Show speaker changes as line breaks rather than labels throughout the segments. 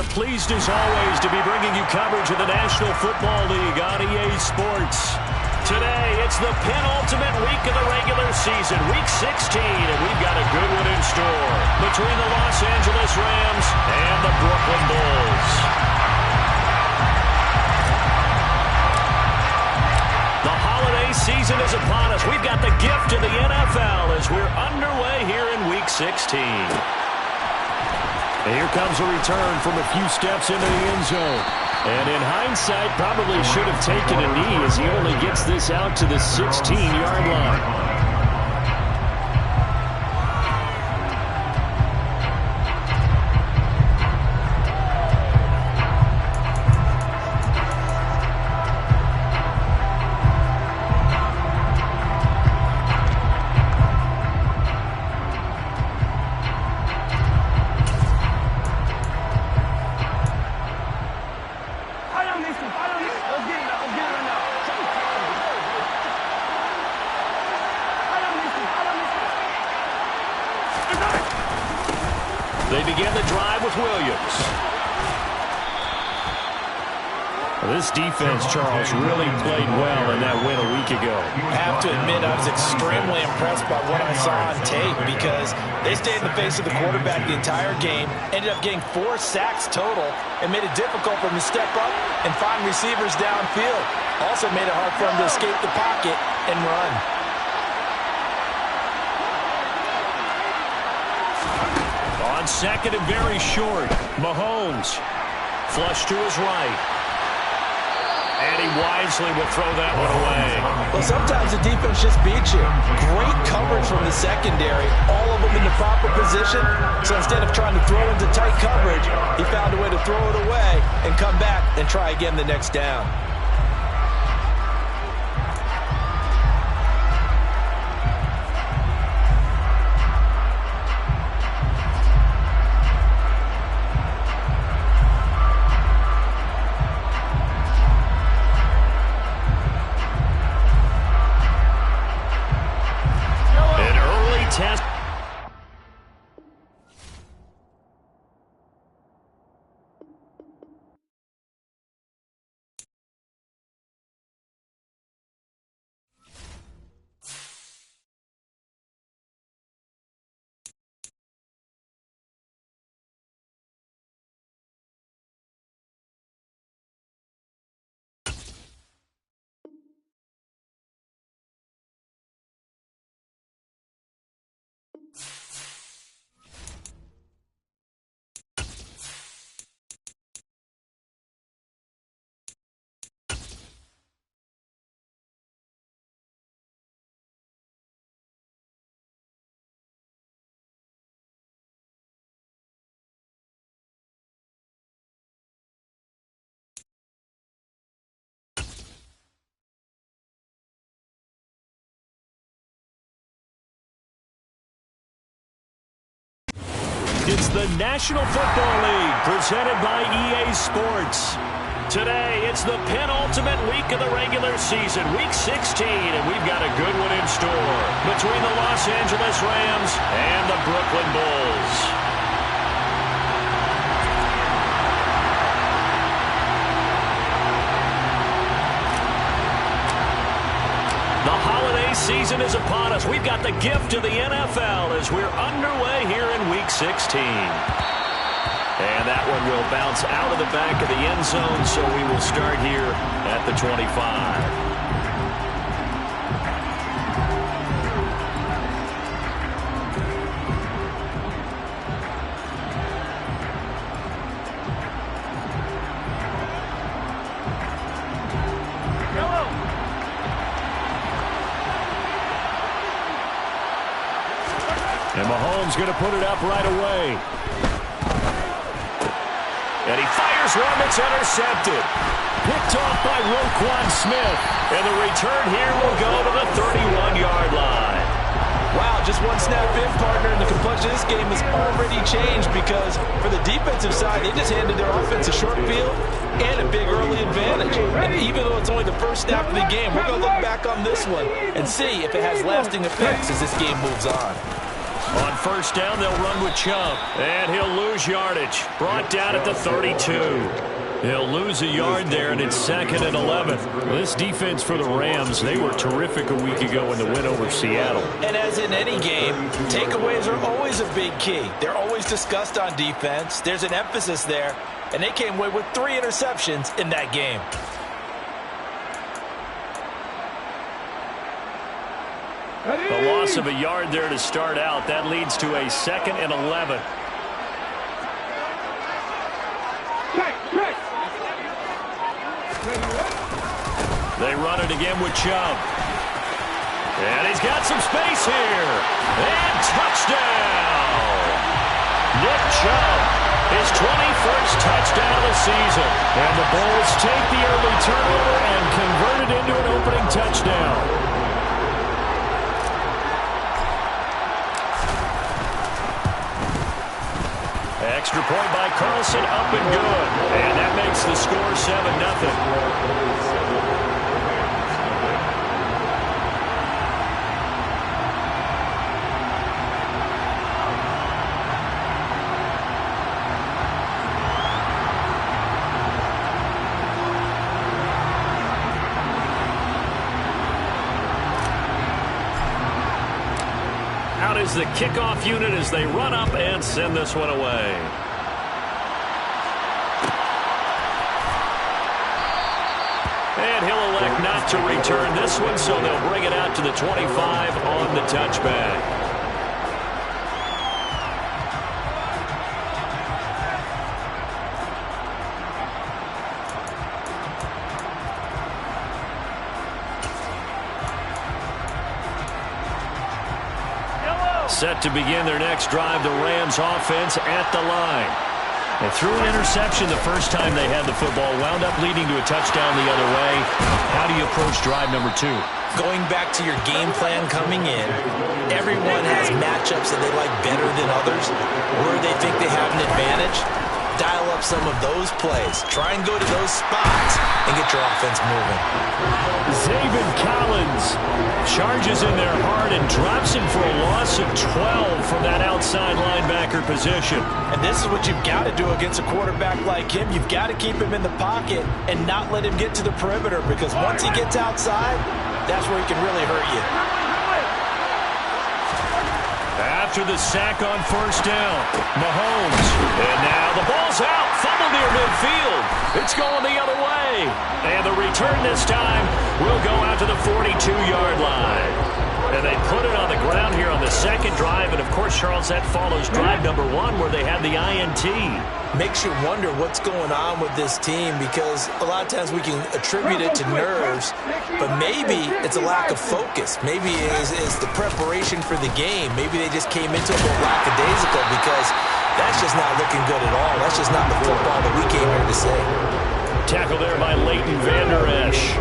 are pleased as always to be bringing you coverage of the National Football League on EA Sports. Today, it's the penultimate week of the regular season, Week 16, and we've got a good one in store between the Los Angeles Rams and the Brooklyn Bulls. The holiday season is upon us. We've got the gift of the NFL as we're underway here in Week 16. And here comes a return from a few steps into the end zone. And in hindsight, probably should have taken a knee as he only gets this out to the 16-yard line. They begin the drive with Williams. This defense, Charles, really played well in that win a week ago.
I have to admit, I was extremely impressed by what I saw on tape because they stayed in the face of the quarterback the entire game, ended up getting 4 sacks total, and made it difficult for him to step up and find receivers downfield. Also made it hard for him to escape the pocket and run.
On second and very short, Mahomes flush to his right. And he wisely will throw that one away.
Well, sometimes the defense just beats you. Great coverage from the secondary, all of them in the proper position. So instead of trying to throw into tight coverage, he found a way to throw it away and come back and try again the next down.
It's the National Football League presented by EA Sports. Today, it's the penultimate week of the regular season, Week 16, and we've got a good one in store between the Los Angeles Rams and the Brooklyn Bulls. The holiday season is upon us. We've got the gift of the NFL as we're underway here in Week 16. And that one will bounce out of the back of the end zone, so we will start here at the 25. And Mahomes going to put it up right away. And he fires one that's intercepted. Picked off by Roquan Smith. And the return here will go to the 31-yard line.
Wow, just one snap in, partner, and the complexion of this game has already changed because for the defensive side, they just handed their offense a short field and a big early advantage. And even though it's only the first snap of the game, we're going to look back on this one and see if it has lasting effects as this game moves on.
On first down, they'll run with Chubb. And he'll lose yardage. Brought down at the 32. He'll lose a yard there, and it's 2nd and 11. This defense for the Rams, they were terrific a week ago in the win over Seattle.
And as in any game, takeaways are always a big key. They're always discussed on defense. There's an emphasis there, and they came away with 3 interceptions in that game.
The loss of a yard there to start out. That leads to a 2nd and 11. They run it again with Chubb. And he's got some space here. And touchdown! Nick Chubb, his 21st touchdown of the season. And the Bulls take the early turnover and convert it into an opening touchdown. Extra point by Carlson, up and good. And that makes the score 7-0. Out is the kickoff unit as they run up and send this one away. And he'll elect not to return this one, so they'll bring it out to the 25 on the touchback. Set to begin their next drive, the Rams offense at the line. They threw an interception the first time they had the football, wound up leading to a touchdown the other way. How do you approach drive number 2?
Going back to your game plan coming in, everyone has matchups that they like better than others. Where they think they have an advantage, dial up some of those plays. Try and go to those spots and get your offense moving.
Zaven Collins charges in there hard and drops him for a loss of 12 from that outside linebacker position.
And this is what you've got to do against a quarterback like him. You've got to keep him in the pocket and not let him get to the perimeter, because once he gets outside, that's where he can really hurt you.
After the sack on first down, Mahomes. And now the ball's out. Fumble near midfield. It's going the other way. And the return this time will go out to the 42-yard line. And they put it on the ground here on the second drive. And, of course, Charles, that follows drive number 1 where they had the INT.
Makes you wonder what's going on with this team, because a lot of times we can attribute it to nerves, but maybe it's a lack of focus. Maybe it's the preparation for the game. Maybe they just came into it a little lackadaisical, because that's just not looking good at all. That's just not the football that we came here to see.
Tackle there by Leighton Vander Esch.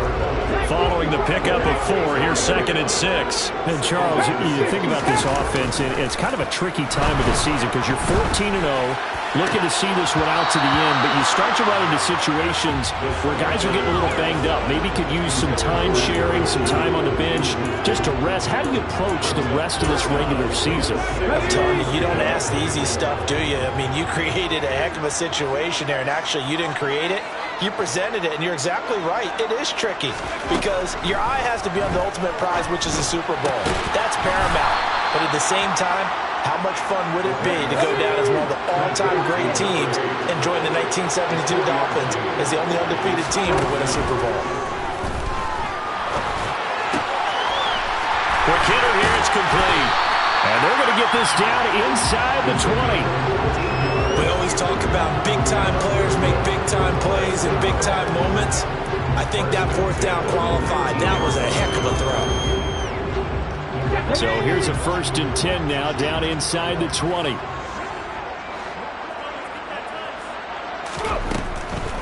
Following the pickup of 4, here's 2nd and 6.
And Charles, you think about this offense, it's kind of a tricky time of the season because you're 14-0, looking to see this one out to the end, but you start to run into situations where guys are getting a little banged up. Maybe could use some time sharing, some time on the bench just to rest. How do you approach the rest of this regular season?
I'm telling you, you don't ask the easy stuff, do you? I mean, you created a heck of a situation there, and actually you didn't create it. You presented it, and you're exactly right. It is tricky because your eye has to be on the ultimate prize, which is the Super Bowl. That's paramount. But at the same time, how much fun would it be to go down as one of the all-time great teams and join the 1972 Dolphins as the only undefeated team to win a Super Bowl?
Quick hitter here, it's complete. And they're going to get this down inside the 20.
We always talk about big-time players make big-time plays in big-time moments. I think that 4th down qualified. That was a heck of a throw.
So here's a 1st and 10 now, down inside the 20.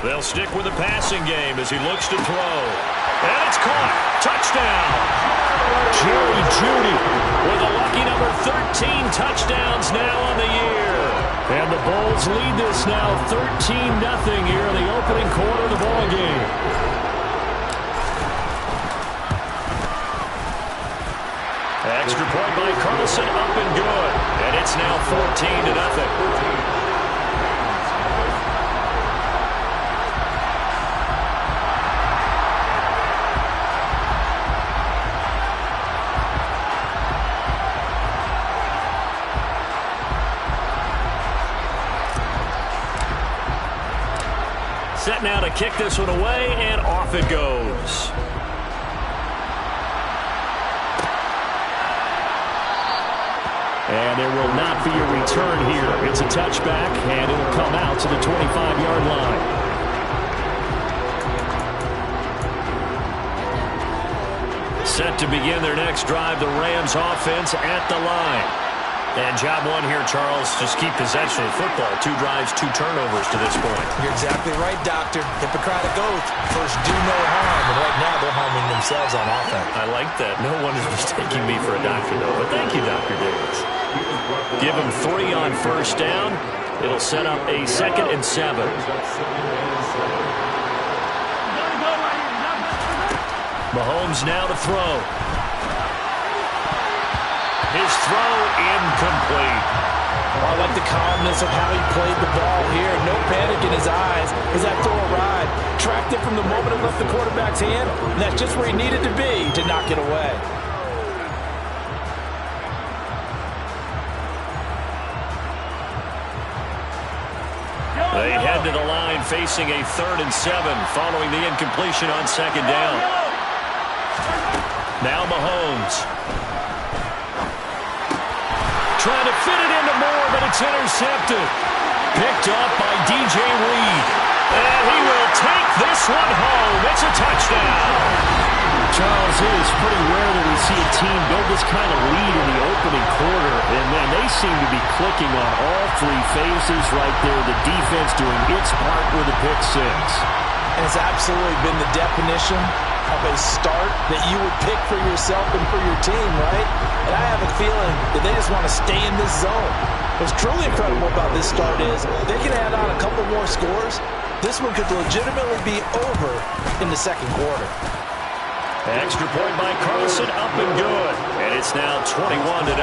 They'll stick with the passing game as he looks to throw. And it's caught. Touchdown. Jerry Jeudy with a lucky number 13 touchdowns now on the year. And the Bulls lead this now 13-0 here in the opening quarter of the ball game. Extra point by Carlson, up and good. 14-0. Set now to kick this one away, and off it goes. And there will not be a return here. It's a touchback, and it'll come out to the 25-yard line. Set to begin their next drive, the Rams offense at the line. And job one here, Charles, just keep possession of the football. 2 drives, 2 turnovers to this point.
You're exactly right, Doctor. Hippocratic oath. First, do no harm. And right now, they're harming themselves on offense.
I like that. No one is mistaking me for a doctor, though. But thank you, Dr. Davis. Give him 3 on first down. It'll set up a 2nd and 7. Mahomes now to throw. His throw incomplete.
I like the calmness of how he played the ball here. No panic in his eyes as that throw arrived. Tracked it from the moment it left the quarterback's hand, and that's just where he needed to be to knock it away.
They head to the line facing a 3rd and 7 following the incompletion on 2nd down. Now Mahomes. Trying to fit it into Moore, but it's intercepted. Picked up by DJ Reed. And he will take this one home. It's a touchdown.
Charles, it is pretty rare that we see a team build this kind of lead in the opening quarter. And then they seem to be clicking on all 3 phases right there. The defense doing its part with a pick 6.
And it's absolutely been the definition of a start that you would pick for yourself and for your team, right? And I have a feeling that they just want to stay in this zone. What's truly incredible about this start is they can add on a couple more scores. This one could legitimately be over in the 2nd quarter.
Extra point by Carlson, up and good. And it's now 21-0.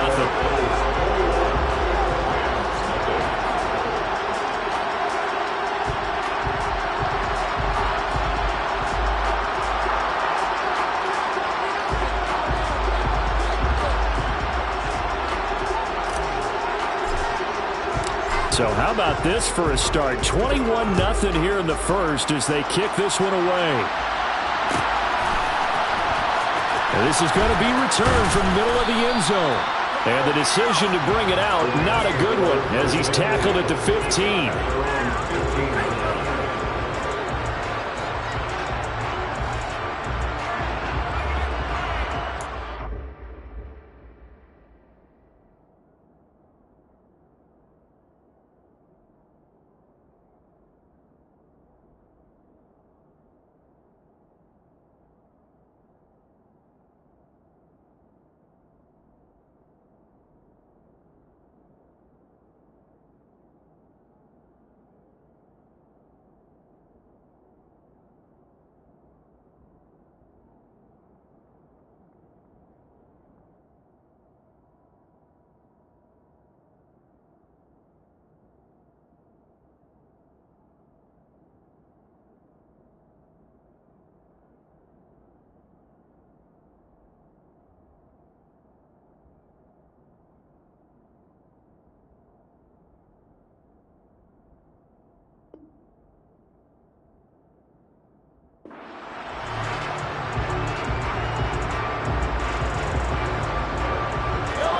So how about this for a start? 21-0 here in the first as they kick this one away. And this is going to be returned from the middle of the end zone. And the decision to bring it out, not a good one, as he's tackled at the 15.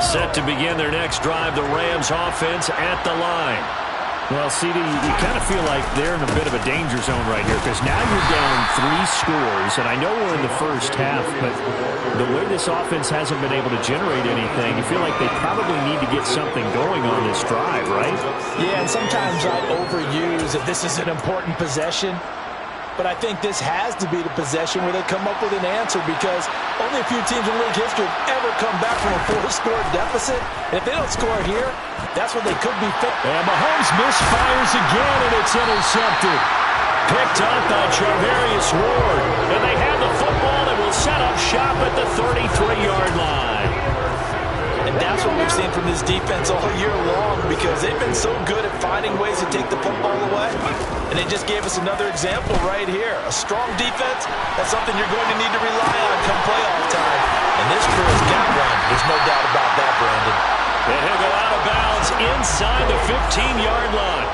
Set to begin their next drive, the Rams offense at the line.
Well, CD, you kind of feel like they're in a bit of a danger zone right here because now you're down 3 scores, and I know we're in the first half, but the way this offense hasn't been able to generate anything, you feel like they probably need to get something going on this drive, right?
Yeah, and sometimes I overuse that this is an important possession. But I think this has to be the possession where they come up with an answer because only a few teams in league history have ever come back from a 4-score deficit. And if they don't score here, that's when they could be fit.
And Mahomes misfires again, and it's intercepted.
Picked up by Charvarius Ward. And they have the football that will set up shop at the 33-yard line.
And that's what we've seen from this defense all year long, because they've been so good at finding ways to take the football away. And they just gave us another example right here. A strong defense, that's something you're going to need to rely on come playoff time. And this crew has got one. There's no doubt about that, Brandon.
And he'll go out of bounds inside the 15-yard line.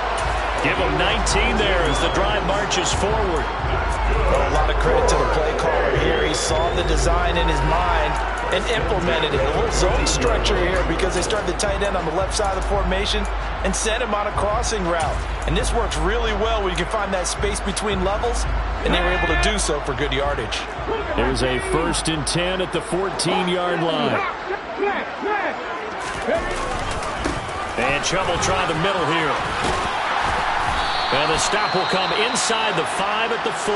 Give him 19 there as the drive marches forward.
Well, a lot of credit to the play caller here. He saw the design in his mind and implemented it. A little zone structure here because they started the tight end on the left side of the formation and sent him on a crossing route. And this works really well when you can find that space between levels, and they were able to do so for good yardage.
There's a 1st and 10 at the 14-yard line.
And Chubb will try the middle here. And the stop will come inside the 5 at the 4.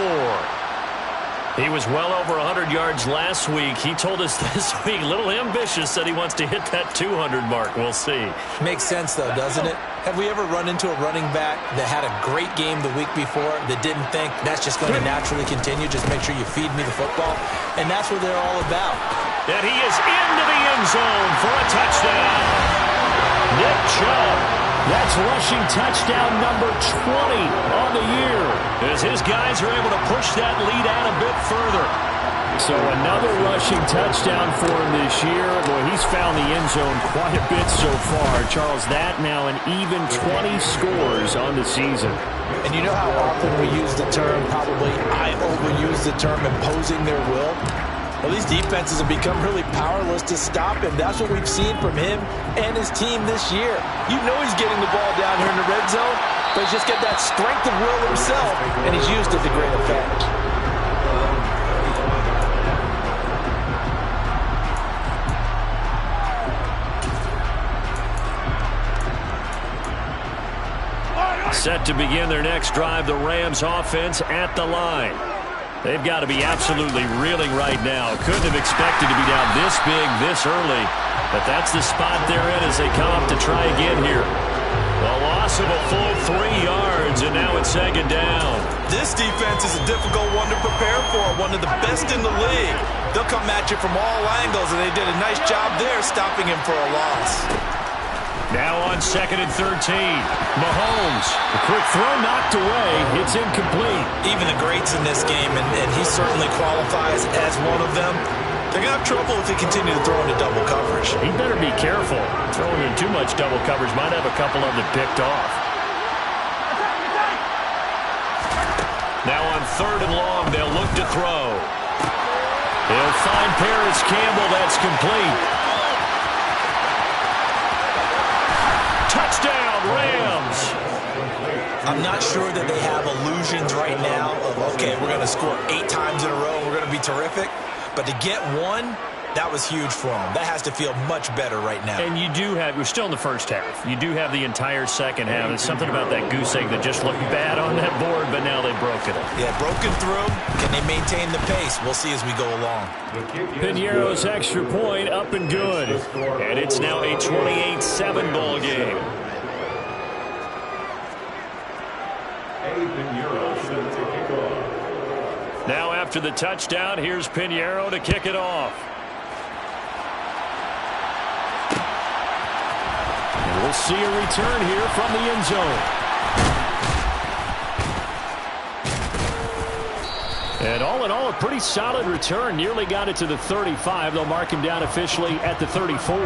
He was well over 100 yards last week. He told us this week, a little ambitious, that he wants to hit that 200 mark. We'll see.
Makes sense, though, doesn't it? Have we ever run into a running back that had a great game the week before that didn't think that's just going to naturally continue? Just make sure you feed me the football. And that's what they're all about.
And he is into the end zone for a touchdown. Nick Chubb.
That's rushing touchdown number 20 on the year,
as his guys are able to push that lead out a bit further.
So another rushing touchdown for him this year. Boy, he's found the end zone quite a bit so far. Charles, that now an even 20 scores on the season.
And you know how often we use the term, probably I overuse the term, imposing their will? Well, these defenses have become really powerless to stop him. That's what we've seen from him and his team this year. You know he's getting the ball down here in the red zone, but he's just got that strength of will himself, and he's used it to great effect.
Set to begin their next drive, the Rams offense at the line. They've got to be absolutely reeling right now. Couldn't have expected to be down this big, this early. But that's the spot they're in as they come up to try again here. A loss of a full 3 yards, and now it's 2nd down.
This defense is a difficult one to prepare for, one of the best in the league. They'll come at you from all angles, and they did a nice job there stopping him for a loss.
Now on 2nd and 13. Mahomes.
The quick throw knocked away. It's incomplete.
Even the greats in this game, and he certainly qualifies as one of them, they're going to have trouble if they continue to throw into double coverage.
He better be careful.
Throwing in too much double coverage might have a couple of them picked off. Now on 3rd and long, they'll look to throw. He'll find Paris Campbell. That's complete. Touchdown, Rams.
I'm not sure that they have illusions right now of, okay, we're going to score 8 times in a row, we're going to be terrific. But to get one, that was huge for them. That has to feel much better right now.
And you do have, we're still in the first half. You do have the entire second half. There's something about that goose egg that just looked bad on that board, but now they've broken it.
Yeah, broken through. Can they maintain the pace? We'll see as we go along.
Piñeiro's extra point up and good.
And it's now a 28-7 ball game. Now after the touchdown, here's Piñeiro to kick it off.
And we'll see a return here from the end zone. And all in all, a pretty solid return. Nearly got it to the 35. They'll mark him down officially at the 34.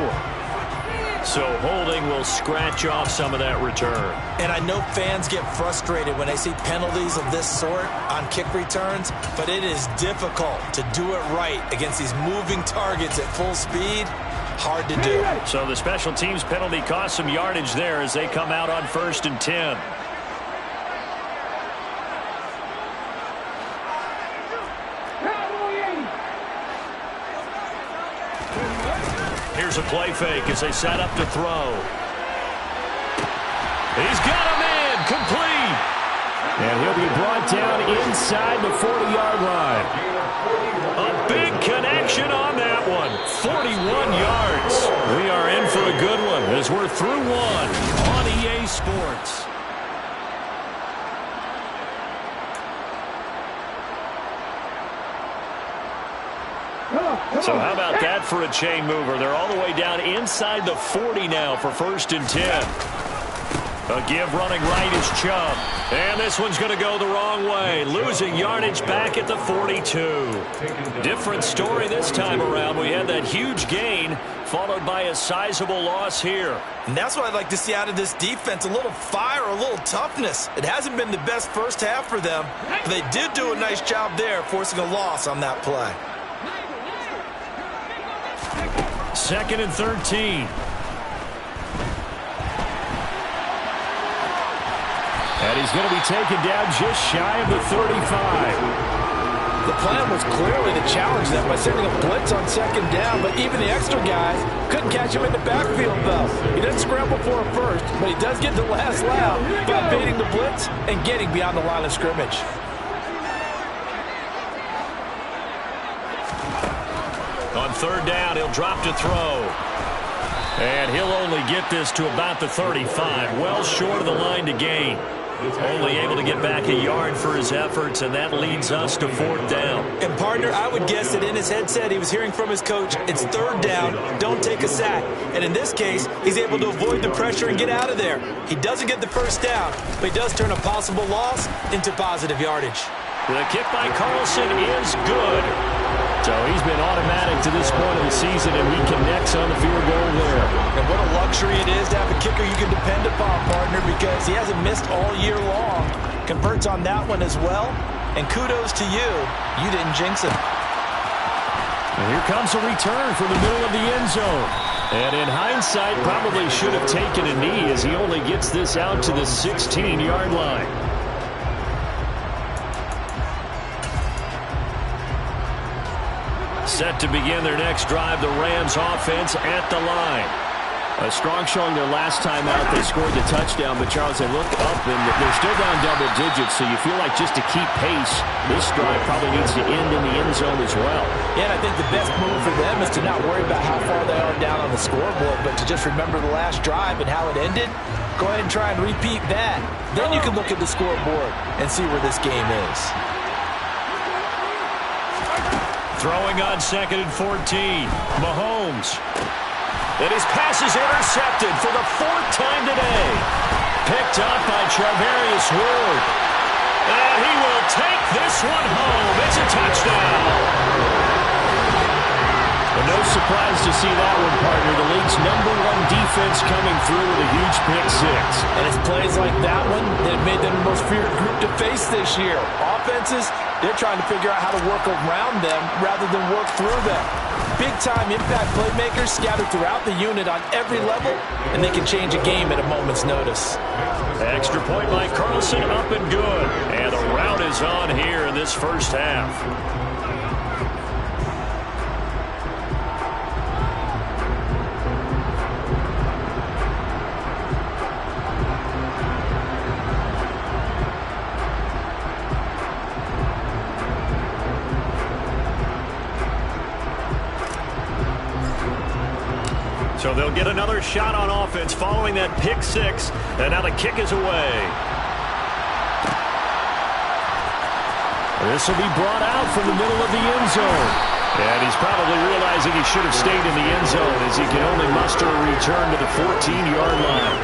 So holding will scratch off some of that return.
And I know fans get frustrated when they see penalties of this sort on kick returns, but it is difficult to do it right against these moving targets at full speed. Hard to do.
So the special teams penalty cost some yardage there as they come out on 1st and 10. Here's a play fake as they set up to throw. He's got him in, complete.
And he'll be brought down inside the 40-yard line.
A big connection on that one. 41 yards. We are in for a good one as we're through one on EA Sports. So how about that for a chain mover? They're all the way down inside the 40 now for 1st and 10. A give running right is Chubb. And this one's going to go the wrong way. Losing yardage back at the 42. Different story this time around. We had that huge gain followed by a sizable loss here.
And that's what I'd like to see out of this defense. A little fire, a little toughness. It hasn't been the best first half for them, but they did do a nice job there forcing a loss on that play.
2nd and 13. And he's going to be taken down just shy of the 35.
The plan was clearly to challenge them by sending a blitz on 2nd down, but even the extra guys couldn't catch him in the backfield, though. He doesn't scramble for a first, but he does get the last laugh by baiting the blitz and getting beyond the line of scrimmage.
On 3rd down, he'll drop to throw. And he'll only get this to about the 35, well short of the line to gain. Only able to get back a yard for his efforts, and that leads us to 4th down.
And, partner, I would guess that in his headset he was hearing from his coach, it's 3rd down, don't take a sack. And in this case, he's able to avoid the pressure and get out of there. He doesn't get the 1st down, but he does turn a possible loss into positive yardage.
The kick by Carlson is good. So he's been automatic to this point of the season, and he connects on the field goal there.
And what a luxury it is to have a kicker you can depend upon, partner, because he hasn't missed all year long. Converts on that one as well. And kudos to you. You didn't jinx him.
And here comes a return from the middle of the end zone. And in hindsight, probably should have taken a knee as he only gets this out to the 16-yard line. Set to begin their next drive, the Rams offense at the line. A strong showing their last time out. They scored the touchdown, but Charles, they look up and they're still down double digits, so you feel like just to keep pace, this drive probably needs to end in the end zone as well.
Yeah, and I think the best move for them is to not worry about how far they are down on the scoreboard, but to just remember the last drive and how it ended. Go ahead and try and repeat that. Then you can look at the scoreboard and see where this game is.
Throwing on 2nd and 14. Mahomes. And his pass is intercepted for the 4th time today. Picked up by Charvarius Ward. And he will take this one home. It's a touchdown. And no surprise to see that one, partner. The league's #1 defense coming through with a huge pick-6.
And it's plays like that one that made them the most feared group to face this year. Offenses, they're trying to figure out how to work around them rather than work through them. Big-time impact playmakers scattered throughout the unit on every level, and they can change a game at a moment's notice.
Extra point by Carlson, up and good. And the route is on here in this first half. So they'll get another shot on offense following that pick-6, and now the kick is away. This will be brought out from the middle of the end zone. And he's probably realizing he should have stayed in the end zone as he can only muster a return to the 14-yard line.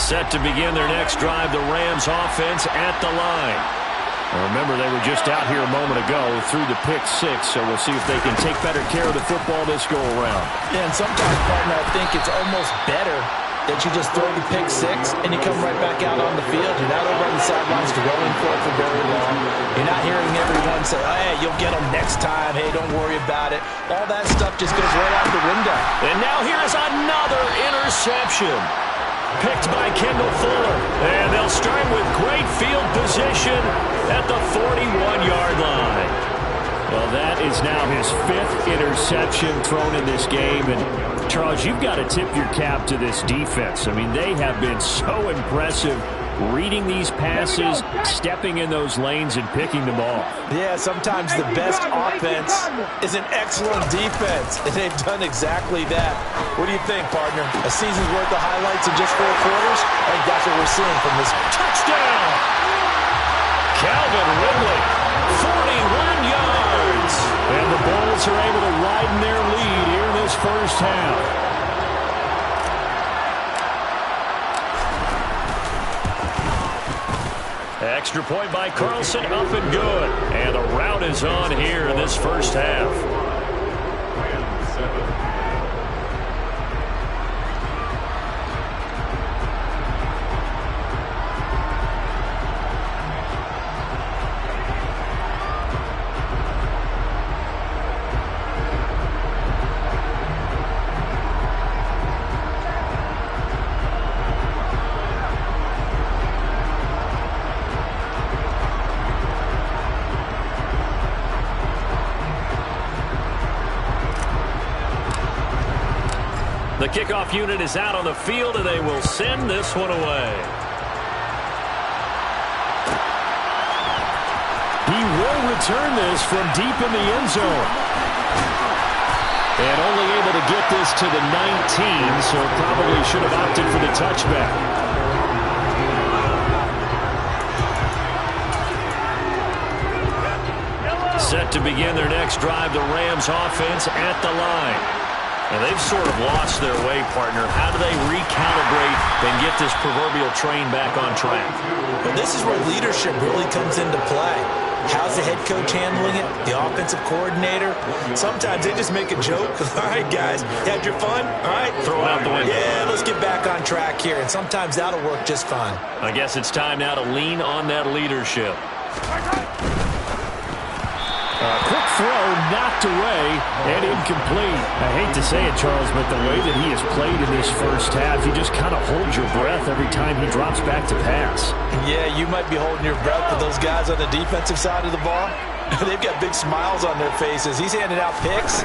Set to begin their next drive, the Rams offense at the line. Now remember, they were just out here a moment ago through the pick-6, so we'll see if they can take better care of the football this go-around.
Yeah, and sometimes, partner, I think it's almost better that you just throw the pick-6 and you come right back out on the field. You're not over on the sidelines dwelling for it for very long. You're not hearing everyone say, oh, hey, you'll get them next time. Hey, don't worry about it. All that stuff just goes right out the window.
And now here is another interception. Picked by Kendall Fuller. And they'll start with great field position at the 41-yard line. Well, that is now his 5th interception thrown in this game. And, Charles, you've got to tip your cap to this defense. I mean, they have been so impressive
reading these passes, stepping in those lanes, and picking them off.
Yeah, sometimes the best offense is an excellent defense, and they've done exactly that. What do you think, partner? A season's worth of highlights in just 4 quarters? I think that's what we're seeing from this.
Touchdown! Calvin Ridley, 41 yards.
And the Bulls are able to widen their lead here in this first half.
Extra point by Carlson, up and good. And the rout is on here in this first half. The kickoff unit is out on the field, and they will send this one away.
He will return this from deep in the end zone. And only able to get this to the 19, so probably should have opted for the touchback.
Set to begin their next drive, the Rams offense at the line. And they've sort of lost their way, partner. How do they recalibrate and get this proverbial train back on track?
Well, this is where leadership really comes into play. How's the head coach handling it? The offensive coordinator? Sometimes they just make a joke. All right, guys, you had your fun? All right.
Throw it out the window.
Yeah, let's get back on track here. And sometimes that'll work just fine.
I guess it's time now to lean on that leadership.
Quick throw, knocked away, and incomplete. I hate to say it, Charles, but the way that he has played in this first half, you just kind of hold your breath every time he drops back to pass.
Yeah, you might be holding your breath, but those guys on the defensive side of the ball, they've got big smiles on their faces. He's handing out picks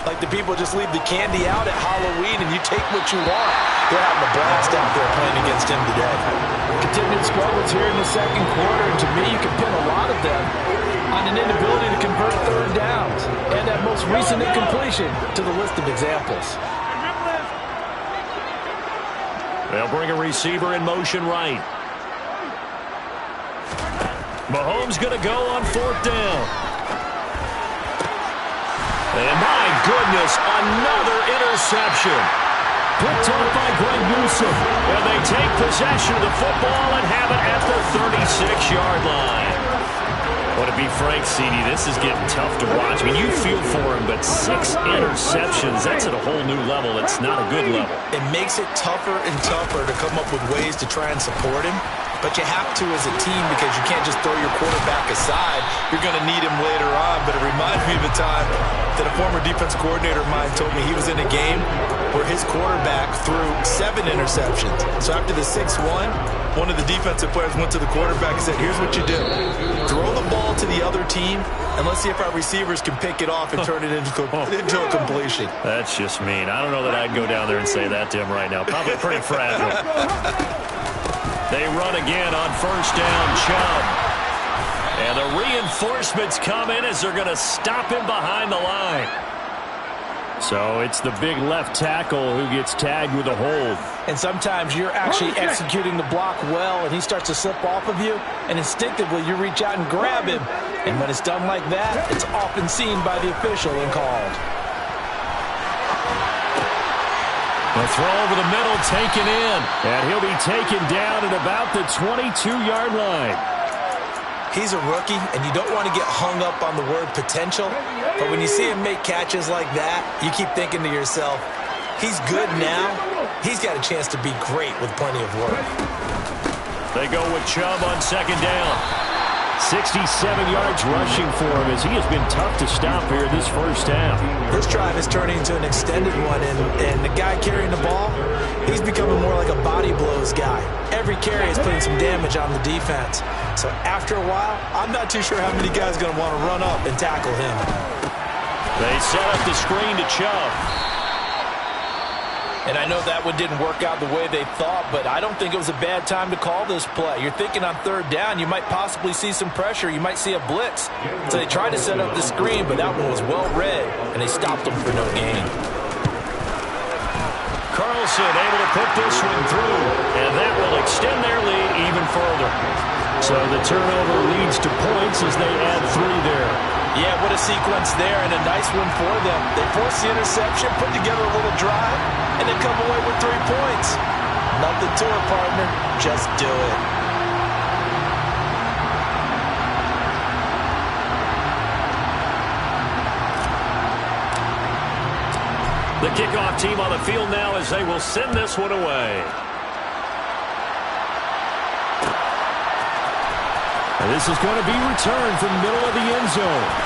like the people just leave the candy out at Halloween and you take what you want. They're having a blast out there playing against him today. Continued struggles here in the second quarter, and to me, you can pin a lot of them on an inability to convert third downs and that most recent incompletion to the list of examples.
They'll bring a receiver in motion right. Mahomes going to go on 4th down. And my goodness, another interception. Picked off by Greg Newsome. And they take possession of the football and have it at the 36-yard line. Well, to be frank, CD, this is getting tough to watch. I mean, you feel for him, but 6 interceptions, that's at a whole new level. It's not a good level.
It makes it tougher and tougher to come up with ways to try and support him. But you have to as a team because you can't just throw your quarterback aside. You're going to need him later on. But it reminds me of a time that a former defense coordinator of mine told me he was in a game where his quarterback threw 7 interceptions. So after the 6th one of the defensive players went to the quarterback and said, here's what you do. Throw the ball to the other team, and let's see if our receivers can pick it off and turn it into a completion.
That's just mean. I don't know that I'd go down there and say that to him right now. Probably pretty fragile. They run again on 1st down, Chubb. And the reinforcements come in as they're going to stop him behind the line. So it's the big left tackle who gets tagged with a hold.
And sometimes you're actually executing the block well, and he starts to slip off of you, and instinctively you reach out and grab him. And when it's done like that, it's often seen by the official and called.
The throw over the middle taken in, and he'll be taken down at about the 22-yard line.
He's a rookie, and you don't want to get hung up on the word potential. But when you see him make catches like that, you keep thinking to yourself, he's good now. He's got a chance to be great with plenty of work.
They go with Chubb on 2nd down.
67 yards rushing for him as he has been tough to stop here this first half.
This drive is turning into an extended one, and the guy carrying the ball, he's becoming more like a body blows guy. Every carry is putting some damage on the defense. So after a while, I'm not too sure how many guys are going to want to run up and tackle him.
They set up the screen to Chubb.
And I know that one didn't work out the way they thought, but I don't think it was a bad time to call this play. You're thinking on third down, you might possibly see some pressure. You might see a blitz. So they tried to set up the screen, but that one was well read, and they stopped them for no gain.
Carlson able to put this one through, and that will extend their lead even further.
So the turnover leads to points as they add 3 there.
Yeah, what a sequence there, and a nice one for them. They force the interception, put together a little drive, and they come away with 3 points. Nothing to it, partner. Just do it.
The kickoff team on the field now as they will send this one away.
And this is going to be returned from the middle of the end zone.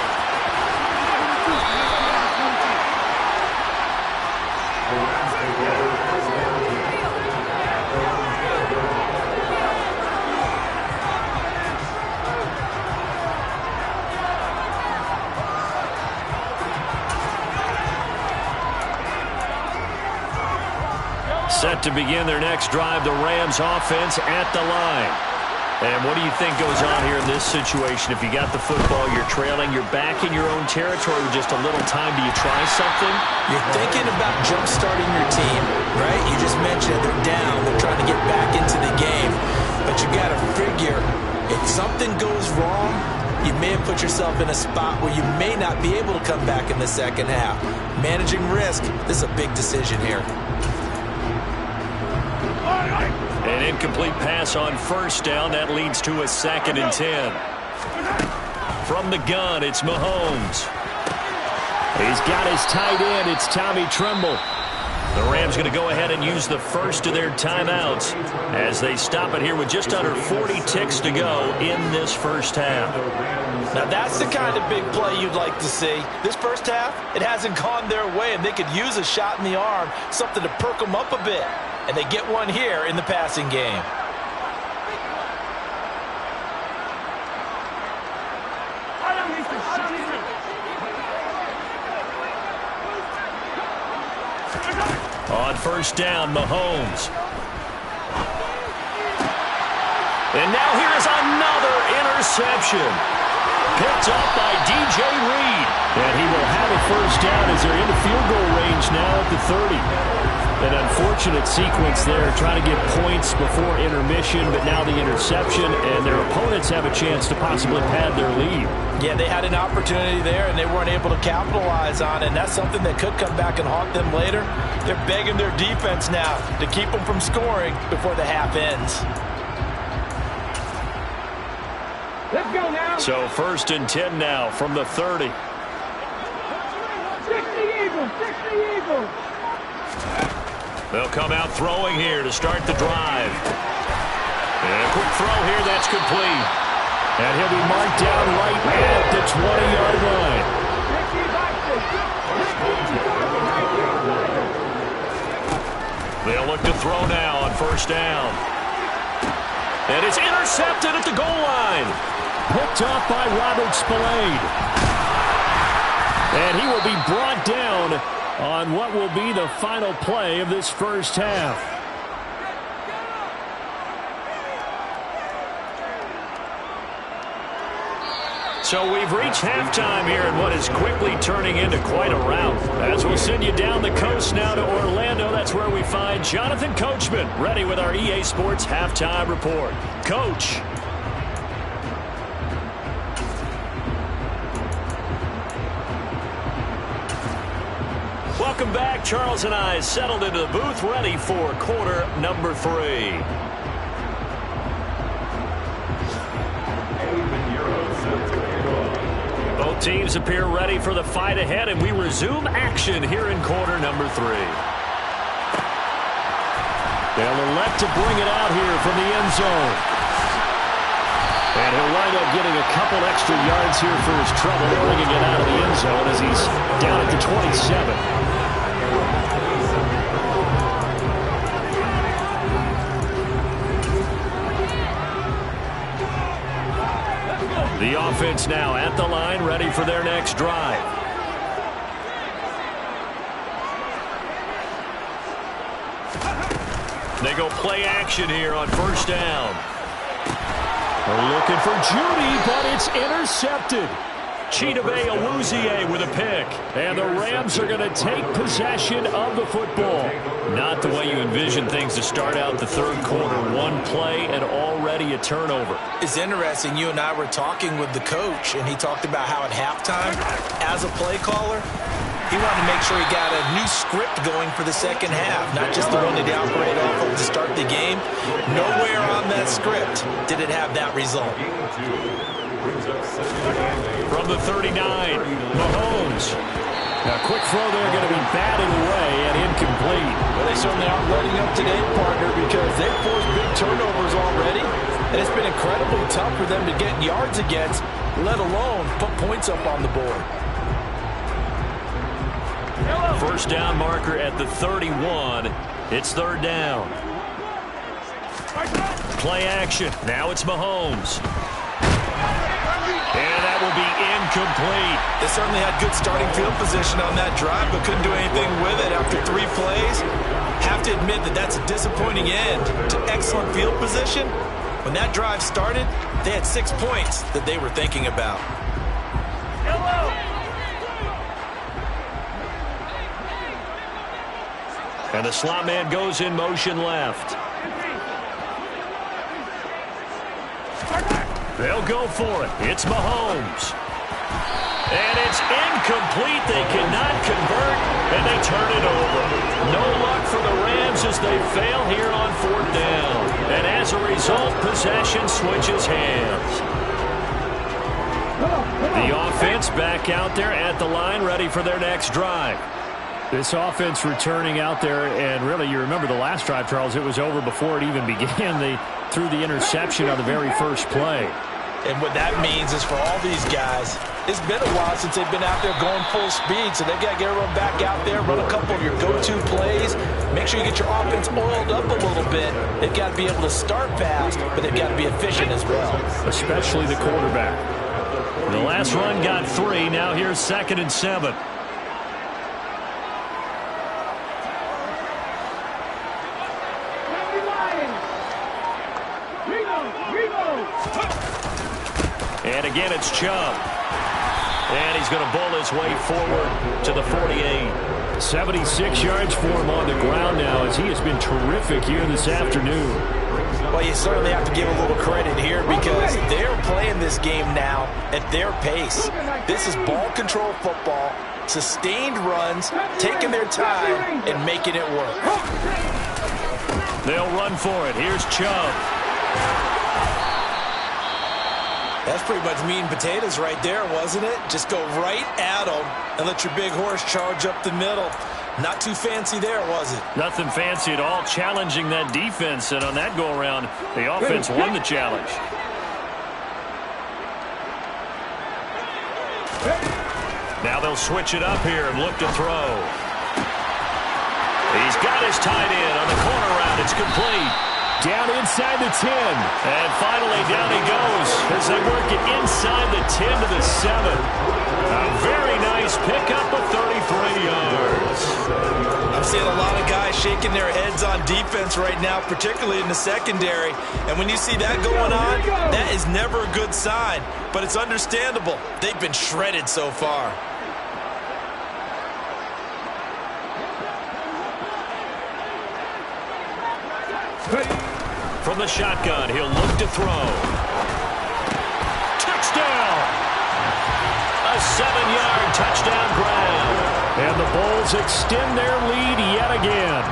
Set to begin their next drive, the Rams offense at the line. And what do you think goes on here in this situation? If you got the football, you're trailing, you're back in your own territory with just a little time. Do you try something?
You're thinking about jump-starting your team, right? You just mentioned they're down. They're trying to get back into the game. But you got to figure, if something goes wrong, you may have put yourself in a spot where you may not be able to come back in the second half. Managing risk, this is a big decision here.
An incomplete pass on first down. That leads to a 2nd and 10. From the gun, it's Mahomes.
He's got his tight end. It's Tommy Tremble.
The Rams going to go ahead and use the first of their timeouts as they stop it here with just under 40 ticks to go in this first half.
Now that's the kind of big play you'd like to see. This first half, it hasn't gone their way, and they could use a shot in the arm, something to perk them up a bit. And they get one here in the passing game.
On first down, Mahomes. And now here's another interception. Picked up by DJ Reed.
And he will have a first down as they're into field goal range now at the 30. An unfortunate sequence there, trying to get points before intermission, but now the interception, and their opponents have a chance to possibly pad their lead.
Yeah, they had an opportunity there, and they weren't able to capitalize on it, and that's something that could come back and haunt them later. They're begging their defense now to keep them from scoring before the half ends.
Let's go now.
So 1st and 10 now from the 30.
60 Eagles, 60 Eagles.
They'll come out throwing here to start the drive. And a quick throw here, that's complete.
And he'll be marked down right at the 20-yard line.
They'll look to throw now on first down. And it's intercepted at the goal line.
Picked off by Robert Spillane. And he will be brought down on what will be the final play of this first half.
So we've reached halftime here in what is quickly turning into quite a rout. As we'll send you down the coast now to Orlando, that's where we find Jonathan Coachman, ready with our EA Sports Halftime Report. Coach. Welcome back. Charles and I settled into the booth, ready for quarter number 3. Both teams appear ready for the fight ahead, and we resume action here in quarter number 3.
They'll elect to bring it out here from the end zone. And he'll wind up getting a couple extra yards here for his trouble, bringing it out of the end zone as he's down at the 27. The offense now at the line, ready for their next drive.
They go play action here on first down. They're looking for Judy, but it's intercepted. Chidobe Awuzie with a pick. And the Rams are going to take possession of the football. Not the way you envision things to start out the third quarter. One play and already a turnover.
It's interesting. You and I were talking with the coach, and he talked about how at halftime, as a play caller, he wanted to make sure he got a new script going for the second half, not just the one that he operated off of to start the game. Nowhere on that script did it have that result.
From the 39, Mahomes. A quick throw there going to be batted away and incomplete.
Well, they certainly aren't letting up today, partner, because they've forced big turnovers already, and it's been incredibly tough for them to get yards against, let alone put points up on the board.
First down marker at the 31. It's third down. Play action. Now it's Mahomes. And that will be incomplete.
They certainly had good starting field position on that drive, but couldn't do anything with it after 3 plays. Have to admit that that's a disappointing end to excellent field position. When that drive started, they had 6 points that they were thinking about.
And the slot man goes in motion left. They'll go for it. It's Mahomes. And it's incomplete. They cannot convert, and they turn it over. No luck for the Rams as they fail here on fourth down. And as a result, possession switches hands. The offense back out there at the line, ready for their next drive.
This offense returning out there, and really, you remember the last drive, Charles, it was over before it even began. They threw the interception on the very first play.
And what that means is for all these guys, it's been a while since they've been out there going full speed, so they've got to get everyone back out there, run a couple of your go-to plays, make sure you get your offense oiled up a little bit. They've got to be able to start fast, but they've got to be efficient as well.
Especially the quarterback.
The last run got 3. Now here's 2nd and 7. And again, it's Chubb. And he's going to bowl his way forward to the 48.
76 yards for him on the ground now, as he has been terrific here this afternoon.
Well, you certainly have to give a little credit here because they're playing this game now at their pace. This is ball control football, sustained runs, taking their time, and making it work.
They'll run for it. Here's Chubb.
That's pretty much meat and potatoes right there, wasn't it? Just go right at them and let your big horse charge up the middle. Not too fancy there, was it?
Nothing fancy at all, challenging that defense. And on that go-around, the offense won the challenge. Now they'll switch it up here and look to throw. He's got his tight end on the corner route. It's complete.
Down inside the 10.
And finally down he goes as they work it inside the 10 to the 7. A very nice pickup of 33 yards.
I'm seeing a lot of guys shaking their heads on defense right now, particularly in the secondary. And when you see that going on, that is never a good sign. But it's understandable. They've been shredded so far.
From the shotgun, he'll look to throw. Touchdown! A 7-yard touchdown grab.
And the Bulls extend their lead yet again.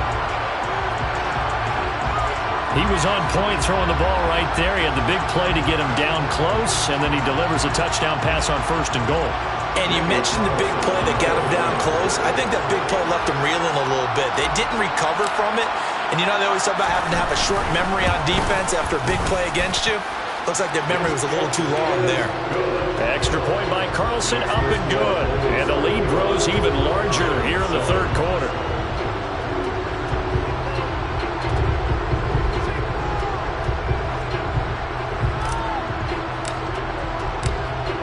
He was on point throwing the ball right there. He had the big play to get him down close, and then he delivers a touchdown pass on 1st and goal.
And you mentioned the big play that got him down close. I think that big play left him reeling a little bit. They didn't recover from it. And you know they always talk about having to have a short memory on defense after a big play against you. Looks like their memory was a little too long there.
Extra point by Carlson, up and good. And the lead grows even larger here in the third quarter.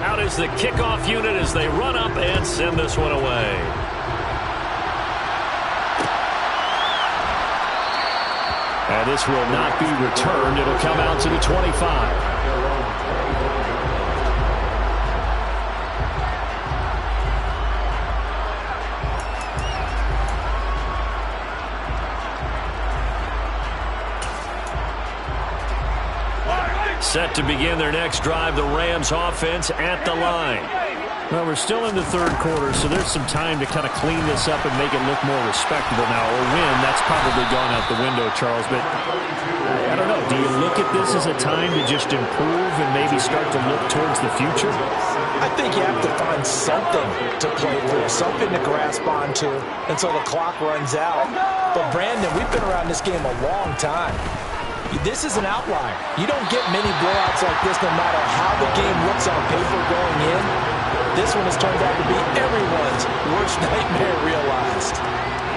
Out is the kickoff unit as they run up and send this one away.
And this will not be returned. It'll come out to the 25. Set to begin their next drive, the Rams offense at the line. Well, we're still in the third quarter, so there's some time to kind of clean this up and make it look more respectable now. Or win, that's probably gone out the window, Charles. But I don't know. Do you look at this as a time to just improve and maybe start to look towards the future?
I think you have to find something to play through, something to grasp onto until the clock runs out. But, Brandon, we've been around this game a long time. This is an outlier. You don't get many blowouts like this no matter how the game looks on paper going in. This one has turned out to be everyone's worst nightmare realized.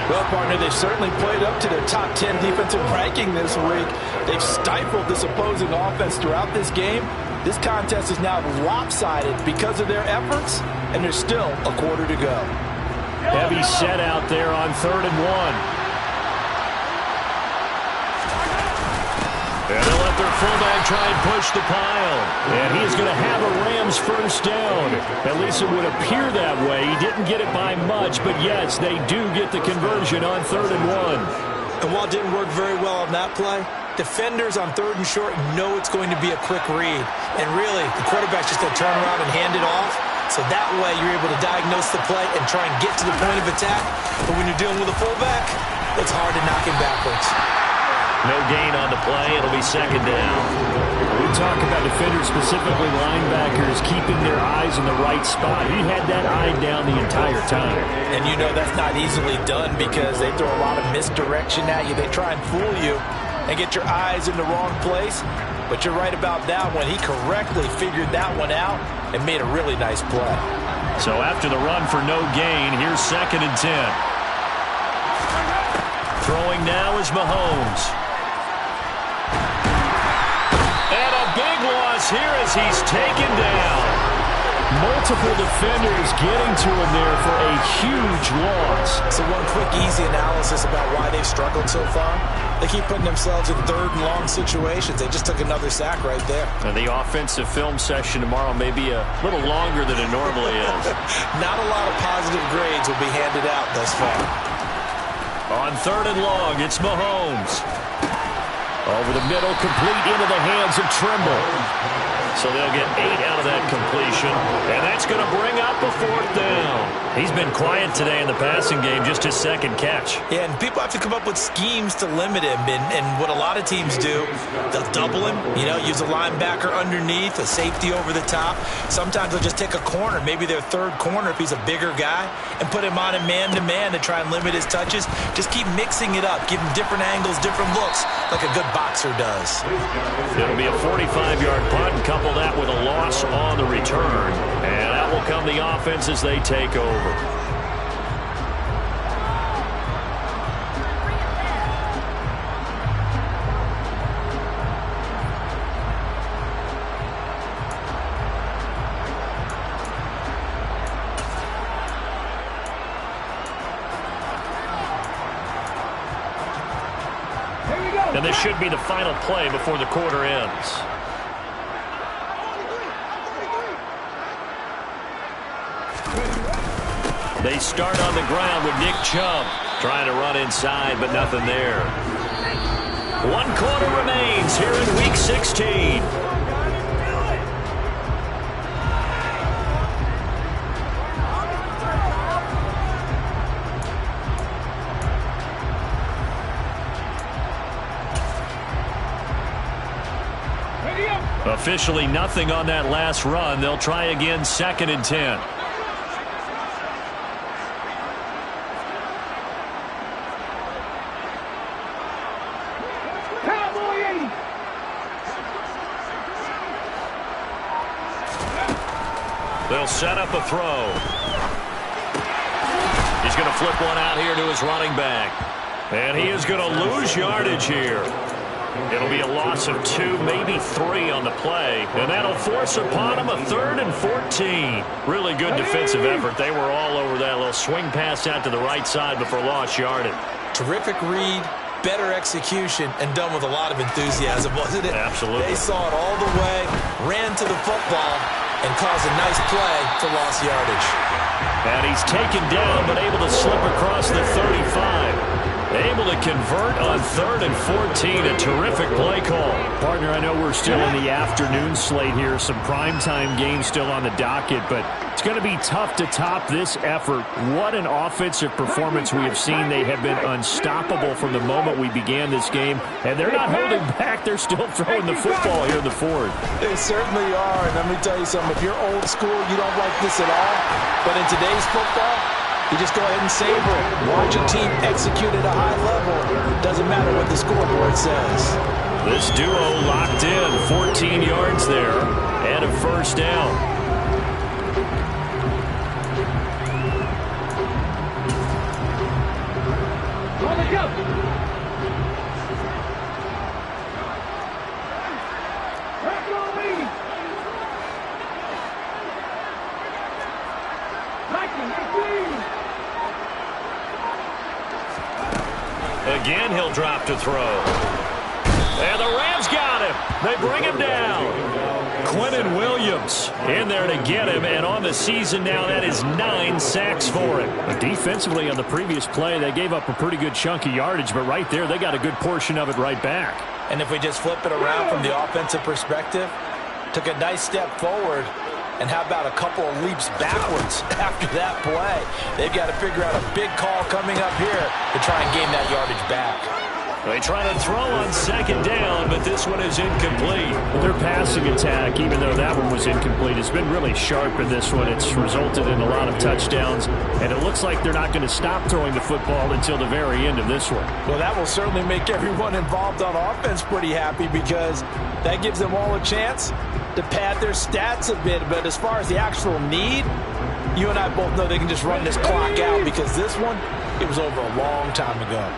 Well, partner, they've certainly played up to their top 10 defensive ranking this week. They've stifled this opposing offense throughout this game. This contest is now lopsided because of their efforts, and there's still a quarter to go.
Heavy set out there on 3rd and 1. And they'll let their fullback try and push the pile. And he is going to have a Rams first down. At least it would appear that way. He didn't get it by much, but yes, they do get the conversion on 3rd and 1.
And while it didn't work very well on that play, defenders on 3rd and short know it's going to be a quick read. And really, the quarterback's just going to turn around and hand it off. So that way you're able to diagnose the play and try and get to the point of attack. But when you're dealing with a fullback, it's hard to knock him backwards.
No gain on the play. It'll be 2nd down. We talk about defenders, specifically linebackers, keeping their eyes in the right spot. He had that eye down the entire time.
And you know that's not easily done because they throw a lot of misdirection at you. They try and fool you and get your eyes in the wrong place. But you're right about that one. He correctly figured that one out and made a really nice play.
So after the run for no gain, here's 2nd and 10. Throwing now is Mahomes. Here as he's taken down. Multiple defenders getting to him there for a huge loss.
So one quick, easy analysis about why they've struggled so far. They keep putting themselves in 3rd and long situations. They just took another sack right there.
And the offensive film session tomorrow may be a little longer than it normally is.
Not a lot of positive grades will be handed out thus far.
On 3rd and long, it's Mahomes. Over the middle, complete into the hands of Trimble. So they'll get 8 out of that completion, and that's going to bring up a 4th down. He's been quiet today in the passing game, just his 2nd catch.
Yeah, and people have to come up with schemes to limit him, and what a lot of teams do, they'll double him, use a linebacker underneath, a safety over the top. Sometimes they'll just take a corner, maybe their 3rd corner if he's a bigger guy, and put him on a man-to-man to try and limit his touches. Just keep mixing it up, give him different angles, different looks, like a good boxer does.
It'll be a 45-yard punt, and couple that with a loss on the return. And out will come the offense as they take over. And this should be the final play before the quarter ends. They start on the ground with Nick Chubb trying to run inside, but nothing there. 1 quarter remains here in Week 16. Officially nothing on that last run. They'll try again, 2nd and 10. They'll set up a throw. He's going to flip one out here to his running back. And he is going to lose yardage here. It'll be a loss of 2, maybe 3 on the play. And that'll force upon him a 3rd and 14. Really good defensive effort. They were all over that little swing pass out to the right side before lost yardage.
Terrific read,
better execution and done with a lot of enthusiasm, wasn't it?
Absolutely.
They saw it all the way, ran to the football, and caused a nice play for lost yardage.
And he's taken down, but able to slip across the 35. Able to convert on 3rd and 14. A terrific play call. Partner, I know we're still in the afternoon slate here. Some primetime games still on the docket, but it's going to be tough to top this effort. What an offensive performance we have seen. They have been unstoppable from the moment we began this game, and they're not holding back. They're still throwing the football here in the fourth.
They certainly are, and let me tell you something. If you're old school, you don't like this at all, but in today's football, you just go ahead and savor it. Watch a team execute at a high level. Doesn't matter what the scoreboard says.
This duo locked in. 14 yards there and a first down.
On the go.
Again, he'll drop to throw. And the Rams got him. They bring him down. Quinnen Williams in there to get him. And on the season now, that is 9 sacks for him. But defensively on the previous play, they gave up a pretty good chunk of yardage. But right there, they got a good portion of it right back.
And if we just flip it around from the offensive perspective, took a nice step forward. And how about a couple of leaps backwards after that play? They've got to figure out a big call coming up here to try and gain that yardage back.
They try to throw on 2nd down, but this one is incomplete. Their passing attack, even though that one was incomplete, has been really sharp in this one. It's resulted in a lot of touchdowns, and it looks like they're not going to stop throwing the football until the very end of this one.
Well, that will certainly make everyone involved on offense pretty happy because that gives them all a chance to pad their stats a bit. But as far as the actual need, you and I both know they can just run this clock out because this one, it was over a long time ago.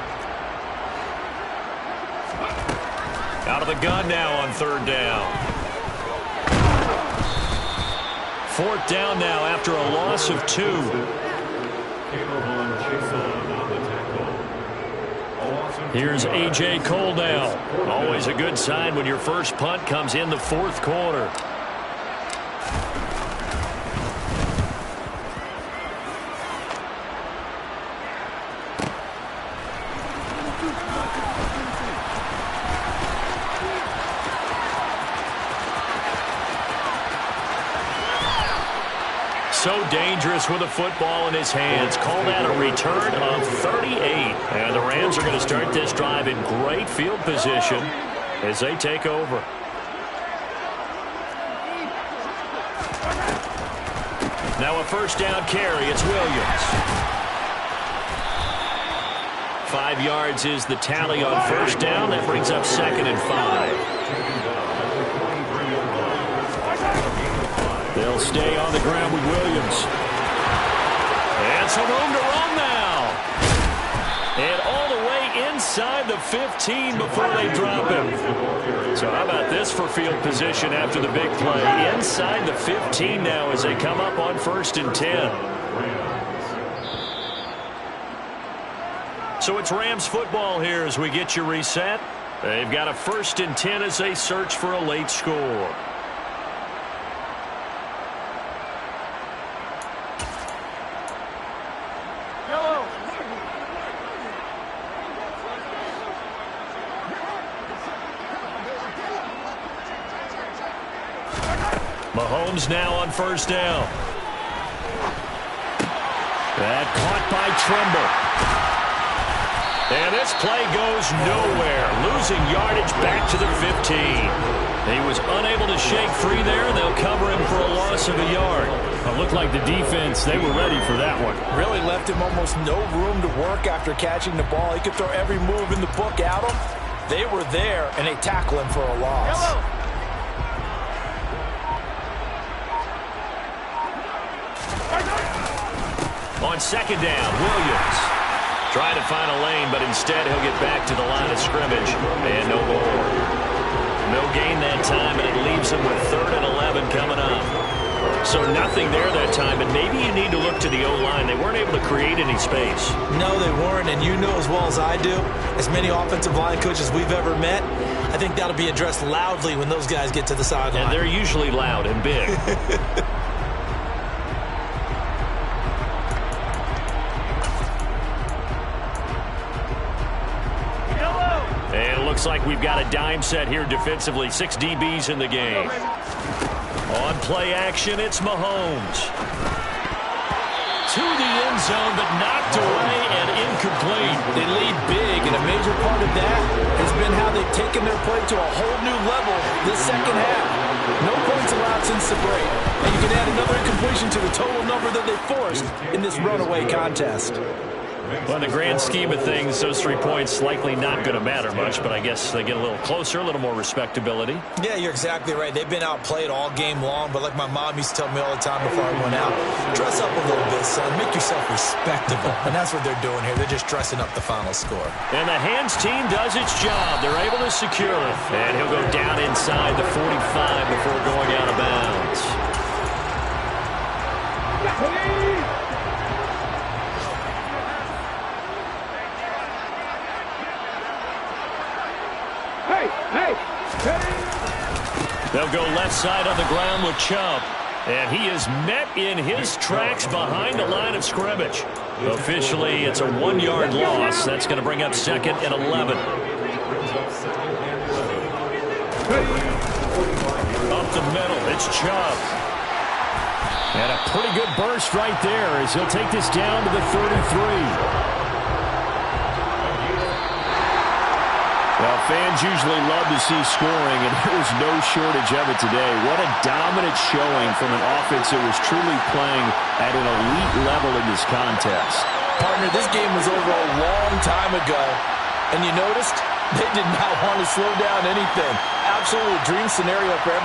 Out of the gun now on 3rd down. 4th down now after a loss of 2. Here's A.J. Cole now. Always a good sign when your first punt comes in the 4th quarter. So dangerous with a football in his hands. Call that a return of 38. And the Rams are going to start this drive in great field position as they take over. Now a first down carry. It's Williams. 5 yards is the tally on first down. That brings up 2nd and 5. They'll stay on the ground with Williams. And some room to run now. And all the way inside the 15 before they drop him. So how about this for field position after the big play? Inside the 15 now as they come up on 1st and 10. So it's Rams football here as we get you reset. They've got a 1st and 10 as they search for a late score. Mahomes now on 1st down. That caught by Trimble. And this play goes nowhere. Losing yardage back to the 15. He was unable to shake free there, and they'll cover him for a loss of a yard. It looked like the defense, they were ready for that one.
Really left him almost no room to work after catching the ball. He could throw every move in the book at him. They were there, and they tackle him for a loss.
On 2nd down, Williams trying to find a lane, but instead he'll get back to the line of scrimmage and no more. No gain that time, and it leaves him with 3rd and 11 coming up.
So nothing there that time, and maybe you need to look to the O-line. They weren't able to create any space.
No, they weren't, and you know as well as I do, as many offensive line coaches we've ever met, I think that'll be addressed loudly when those guys get to the sideline.
And they're usually loud and big. And it looks like we've got a dime set here defensively. 6 DBs in the game. On play action, it's Mahomes. To the end zone, but knocked away and incomplete.
They lead big, and a major part of that has been how they've taken their play to a whole new level this second half. No points allowed since the break. And you can add another incompletion to the total number that they forced in this runaway contest.
Well, in the grand scheme of things, those 3 points likely not going to matter much, but I guess they get a little closer, a little more respectability.
Yeah, you're exactly right. They've been outplayed all game long, but like my mom used to tell me all the time before I went out, dress up a little bit, son. Make yourself respectable. And that's what they're doing here. They're just dressing up the final score.
And the hands team does its job. They're able to secure it. And he'll go down inside the 45 before going out of bounds. They'll go left side on the ground with Chubb. And he is met in his tracks behind the line of scrimmage. Officially, it's a 1-yard loss. That's going to bring up 2nd and 11. Up the middle, it's Chubb. And a pretty good burst right there as he'll take this down to the 33.
Well, fans usually love to see scoring, and there was no shortage of it today. What a dominant showing from an offense that was truly playing at an elite level in this contest.
Partner, this game was over a long time ago, and you noticed they did not want to slow down anything. Absolutely a dream scenario for everyone.